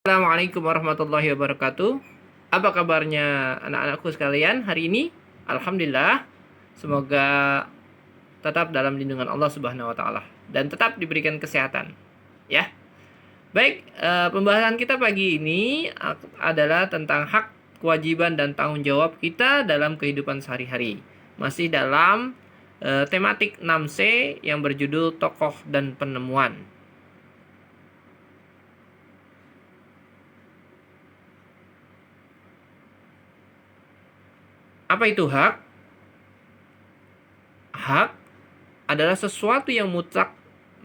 Assalamualaikum warahmatullahi wabarakatuh. Apa kabarnya anak-anakku sekalian hari ini? Alhamdulillah. Semoga tetap dalam lindungan Allah Subhanahu wa taala dan tetap diberikan kesehatan. Ya. Baik, pembahasan kita pagi ini adalah tentang hak, kewajiban dan tanggung jawab kita dalam kehidupan sehari-hari. Masih dalam tematik 6C yang berjudul tokoh dan penemuan. Apa itu hak? Hak adalah sesuatu yang mutlak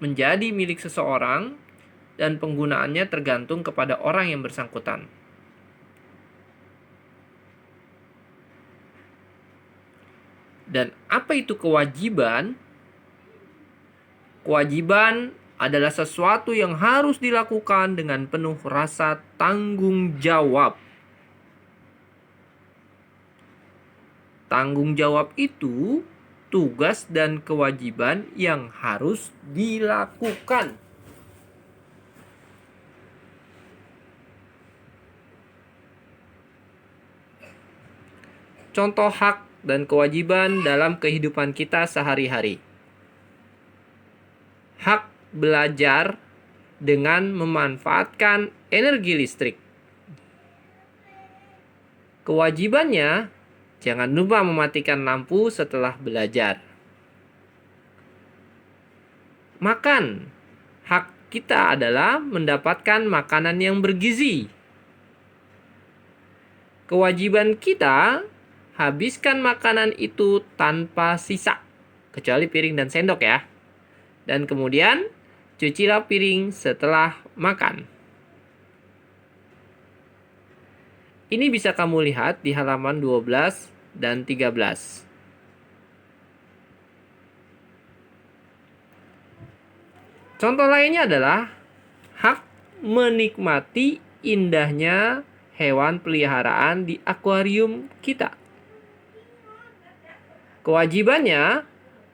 menjadi milik seseorang dan penggunaannya tergantung kepada orang yang bersangkutan. Dan apa itu kewajiban? Kewajiban adalah sesuatu yang harus dilakukan dengan penuh rasa tanggung jawab. Tanggung jawab itu tugas dan kewajiban yang harus dilakukan. Contoh hak dan kewajiban dalam kehidupan kita sehari-hari. Hak belajar dengan memanfaatkan energi listrik. Kewajibannya, jangan lupa mematikan lampu setelah belajar. Makan. Hak kita adalah mendapatkan makanan yang bergizi. Kewajiban kita, habiskan makanan itu tanpa sisa, kecuali piring dan sendok ya. Dan kemudian, cucilah piring setelah makan. Ini bisa kamu lihat di halaman 12 dan 13. Contoh lainnya adalah hak menikmati indahnya hewan peliharaan di akuarium kita. Kewajibannya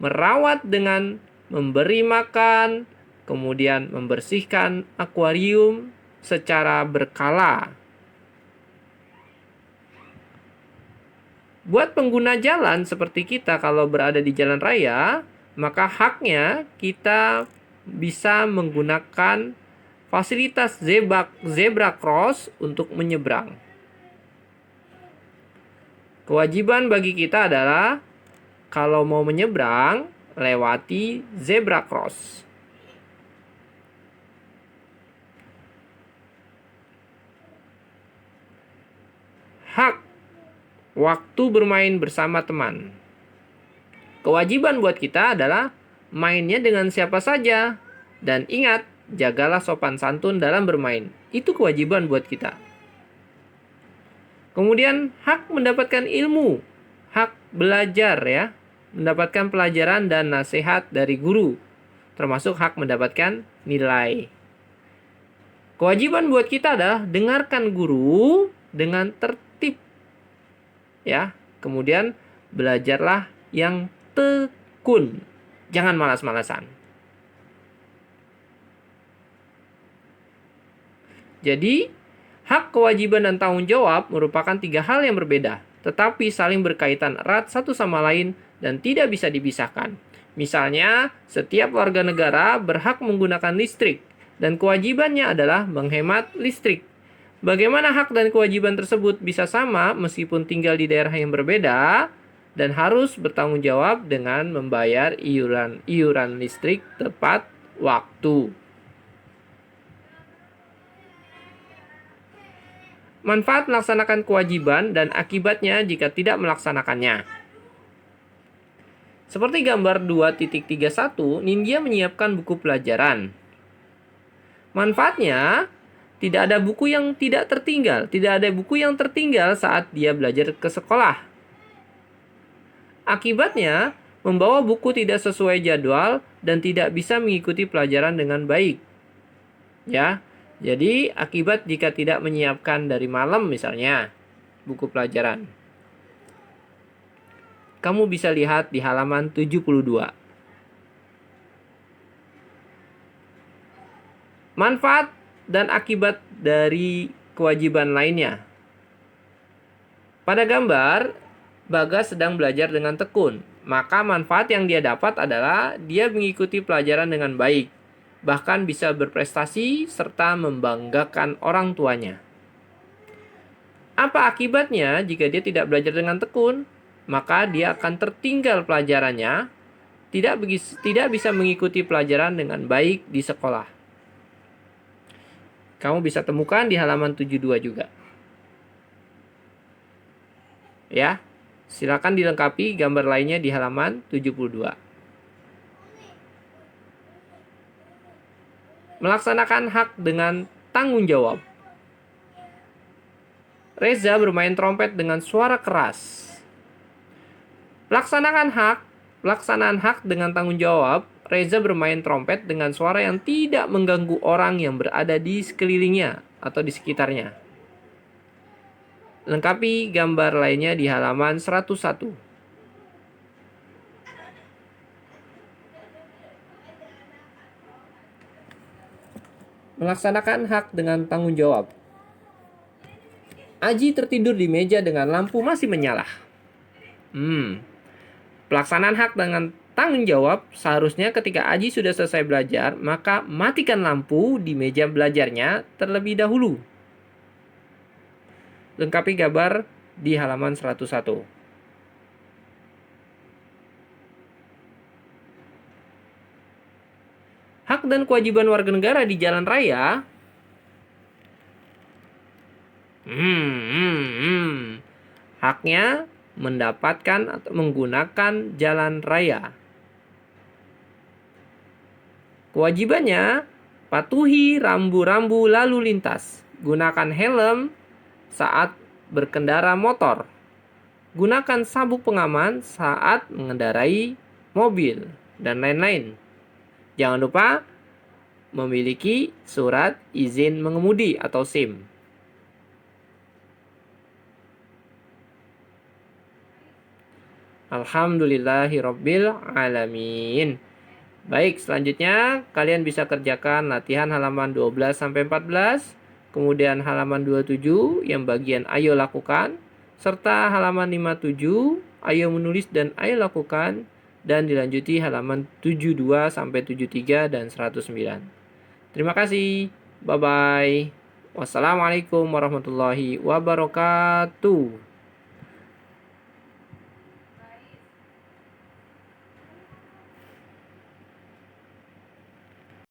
merawat dengan memberi makan, kemudian membersihkan akuarium secara berkala. Buat pengguna jalan seperti kita kalau berada di jalan raya, maka haknya kita bisa menggunakan fasilitas zebra cross untuk menyeberang. Kewajiban bagi kita adalah kalau mau menyeberang, lewati zebra cross. Hak waktu bermain bersama teman. Kewajiban buat kita adalah mainnya dengan siapa saja. Dan ingat, jagalah sopan santun dalam bermain. Itu kewajiban buat kita. Kemudian hak mendapatkan ilmu. Hak belajar ya. Mendapatkan pelajaran dan nasihat dari guru. Termasuk hak mendapatkan nilai. Kewajiban buat kita adalah dengarkan guru dengan tertib. Ya, kemudian belajarlah yang tekun. Jangan malas-malasan. Jadi, hak, kewajiban, dan tanggung jawab merupakan 3 hal yang berbeda, tetapi saling berkaitan erat satu sama lain dan tidak bisa dipisahkan. Misalnya, setiap warga negara berhak menggunakan listrik, dan kewajibannya adalah menghemat listrik. Bagaimana hak dan kewajiban tersebut bisa sama meskipun tinggal di daerah yang berbeda dan harus bertanggung jawab dengan membayar iuran listrik tepat waktu. Manfaat melaksanakan kewajiban dan akibatnya jika tidak melaksanakannya. Seperti gambar 2.31, Nindya menyiapkan buku pelajaran. Manfaatnya, tidak ada buku yang tidak tertinggal. Tidak ada buku yang tertinggal saat dia belajar ke sekolah. Akibatnya, membawa buku tidak sesuai jadwal dan tidak bisa mengikuti pelajaran dengan baik. Ya, jadi akibat jika tidak menyiapkan dari malam misalnya buku pelajaran. Kamu bisa lihat di halaman 72. Manfaat dan akibat dari kewajiban lainnya. Pada gambar, Bagas sedang belajar dengan tekun. Maka manfaat yang dia dapat adalah dia mengikuti pelajaran dengan baik, bahkan bisa berprestasi serta membanggakan orang tuanya. Apa akibatnya jika dia tidak belajar dengan tekun? Maka dia akan tertinggal pelajarannya, tidak bisa mengikuti pelajaran dengan baik di sekolah. Kamu bisa temukan di halaman 72 juga. Ya, silakan dilengkapi gambar lainnya di halaman 72. Melaksanakan hak dengan tanggung jawab. Reza bermain trompet dengan suara keras. Pelaksanaan hak dengan tanggung jawab. Reza bermain trompet dengan suara yang tidak mengganggu orang yang berada di sekelilingnya atau di sekitarnya. Lengkapi gambar lainnya di halaman 101. Melaksanakan hak dengan tanggung jawab. Aji tertidur di meja dengan lampu masih menyala. Pelaksanaan hak dengan tanggung jawab seharusnya ketika Aji sudah selesai belajar, maka matikan lampu di meja belajarnya terlebih dahulu. Lengkapi gambar di halaman 101. Hak dan kewajiban warga negara di jalan raya. Haknya mendapatkan atau menggunakan jalan raya. Kewajibannya, patuhi rambu-rambu lalu lintas. Gunakan helm saat berkendara motor. Gunakan sabuk pengaman saat mengendarai mobil, dan lain-lain. Jangan lupa memiliki surat izin mengemudi atau SIM. Alhamdulillahirabbil alamin. Baik, selanjutnya kalian bisa kerjakan latihan halaman 12 sampai 14. Kemudian halaman 27 yang bagian ayo lakukan, serta halaman 57 ayo menulis dan ayo lakukan, dan dilanjuti halaman 72 sampai 73 dan 109. Terima kasih. Bye bye. Wassalamualaikum warahmatullahi wabarakatuh.